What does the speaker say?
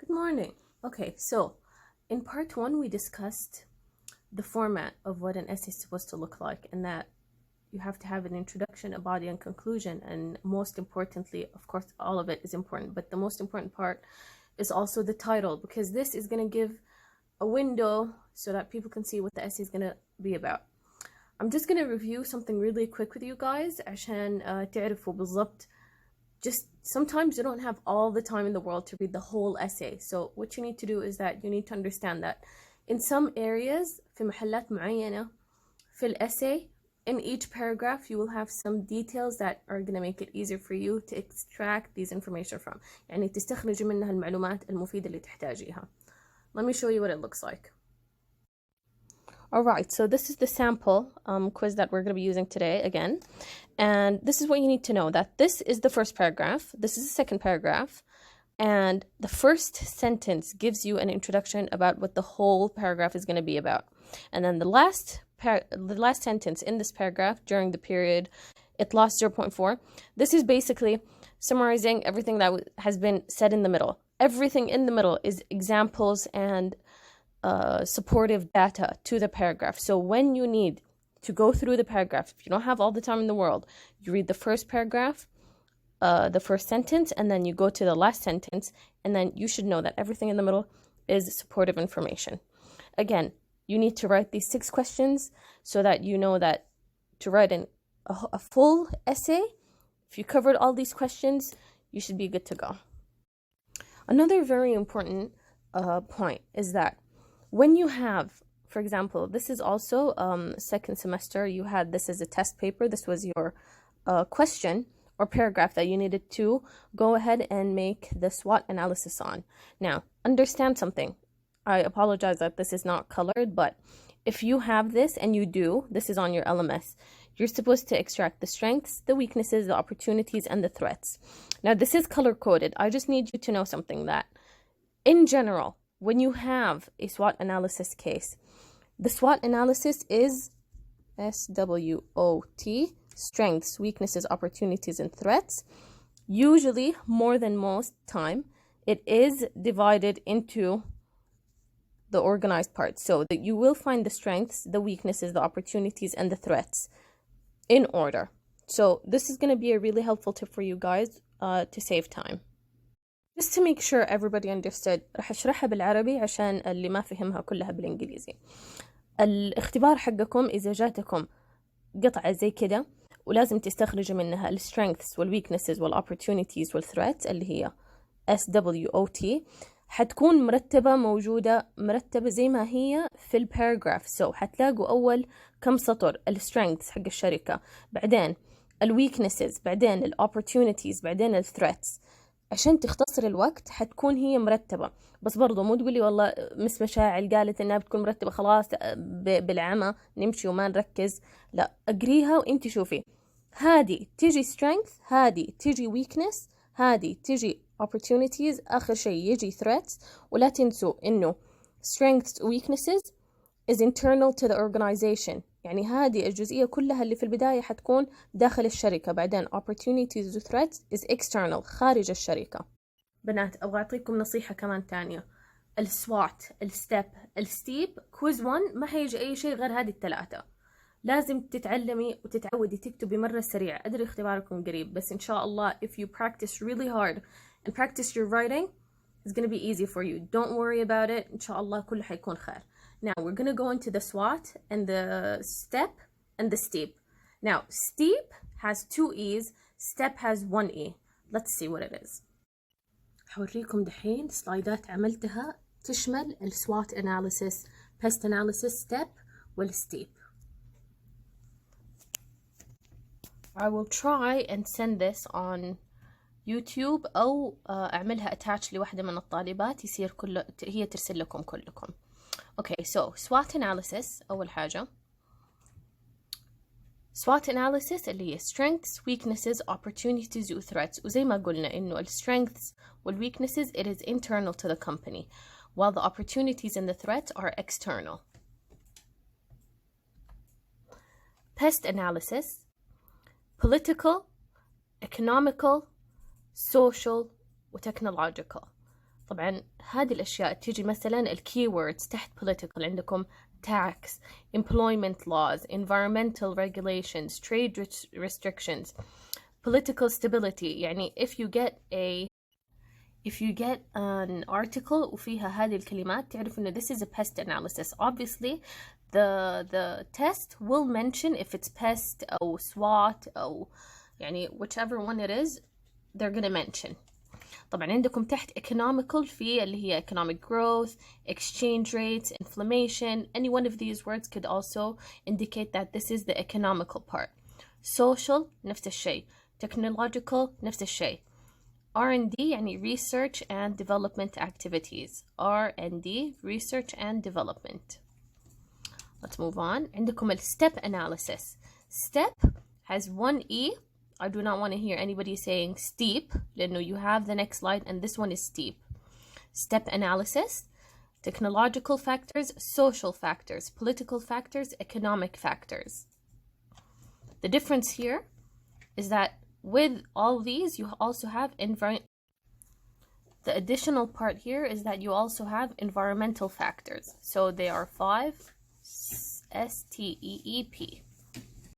Good morning. Okay, so in part one, we discussed the format of what an essay is supposed to look like, and that you have to have an introduction, a body, and conclusion. And most importantly, of course, all of it is important, but the most important part is also the title, because this is going to give a window so that people can see what the essay is going to be about. I'm just going to review something really quick with you guys عشان تعرفوا بالضبط. Just sometimes you don't have all the time in the world to read the whole essay. So what you need to do is that you need to understand that in some areas في محلات معينة في الessay, in each paragraph you will have some details that are going to make it easier for you to extract these information from. يعني تستخرج منها المعلومات المفيدة اللي تحتاجيها. Let me show you what it looks like. Alright, so this is the sample quiz that we're going to be using today again. And this is what you need to know, that this is the first paragraph, this is the second paragraph, and the first sentence gives you an introduction about what the whole paragraph is going to be about. And then the last sentence in this paragraph during the period, it lost 0.4. This is basically summarizing everything that has been said in the middle. Everything in the middle is examples and supportive data to the paragraph. So when you need to go through the paragraph, if you don't have all the time in the world, you read the first paragraph, the first sentence, and then you go to the last sentence, and then you should know that everything in the middle is supportive information. Again, you need to write these 6 questions so that you know that to write a full essay, if you covered all these questions, you should be good to go. Another very important point is that when you have, for example, this is also second semester, you had this as a test paper. This was your question or paragraph that you needed to go ahead and make the SWOT analysis on. Now, understand something. I apologize that this is not colored, but if you have this, and you do, this is on your LMS, you're supposed to extract the strengths, the weaknesses, the opportunities, and the threats. Now, this is color-coded. I just need you to know something, that in general, when you have a SWOT analysis case, the SWOT analysis is SWOT, strengths, weaknesses, opportunities, and threats. Usually, more than most time, it is divided into the organized parts, so that you will find the strengths, the weaknesses, the opportunities, and the threats in order. So this is going to be a really helpful tip for you guys to save time. Just to make sure everybody understood, راح أشرحها بالعربي عشان اللي ما فهمها كلها بالإنجليزي. الاختبار حقكم إذا جاتكم قطعة زي كده ولازم تستخرجوا منها ال strengths وال weaknesses وال opportunities وال threats اللي هي SWOT، حتكون مرتبة زي ما هي في الباراجراف. So حتلاقوا أول كم سطر ال strengths حق الشركة، بعدين ال weaknesses، بعدين ال opportunities، بعدين ال threats. عشان تختصر الوقت حتكون هي مرتبة. بس برضو مو تقولي والله مس مشاعل قالت إنها بتكون مرتبة خلاص بالعمى نمشي وما نركز. لا، أقريها وإنتي شوفي، هذه تيجي strength، هذه تيجي weakness، هذه تيجي opportunities، آخر شيء يجي threats. ولا تنسوا إنه strengths و weaknesses is internal to the organization. يعني هذه الجزئية كلها اللي في البداية حتكون داخل الشركة، بعدين opportunities و threats is external، خارج الشركة. بنات، أبغى أعطيكم نصيحة كمان تانية. السوات، الستيب، الستيب، كويز 1 ما هيجي أي شيء غير هذه الثلاثة. لازم تتعلمي وتتعودي تكتبي مرة سريع. أدري اختباركم قريب، بس إن شاء الله if you practice really hard and practice your writing, it's going to be easy for you. Don't worry about it. إن شاء الله كله حيكون خير. Now we're going to go into the SWOT and the step and the steep. Now steep has 2 E's, step has 1 E. Let's see what it is. حوريكم دحين سلايدات عملتها تشمل ال SWOT analysis, PEST analysis, step وال steep. I will try and send this on YouTube أو أعملها attach لواحدة من الطالبات يصير هي ترسل لكم كلكم. Okay, so SWOT analysis أول حاجة. SWOT analysis اللي هي strengths, weaknesses, opportunities و threats. وزي ما قلنا إنه ال strengths وال weaknesses it is internal to the company, while the opportunities and the threats are external. PEST analysis: political, economical, social و technological. طبعا هذه الأشياء تيجي مثلا الكيوردز تحت political، عندكم tax, employment laws, environmental regulations, trade restrictions, political stability. يعني if you get an article وفيها هذه الكلمات تعرف إنه this is a PEST analysis. Obviously the test will mention if it's PEST أو SWOT أو يعني whichever one it is they're gonna mention. طبعا عندكم تحت economical في اللي هي economic growth, exchange rates, inflation. Any one of these words could also indicate that this is the economical part. Social نفس الشيء. Technological نفس الشيء. R&D يعني research and development activities. R&D research and development. Let's move on. عندكم ال step analysis. Step has one E. I do not want to hear anybody saying steep لأنه you have the next slide and this one is steep. Step analysis, technological factors, social factors, political factors, economic factors. The difference here is that with all these you also have the additional part here is that you also have environmental factors. So they are 5 STEEP.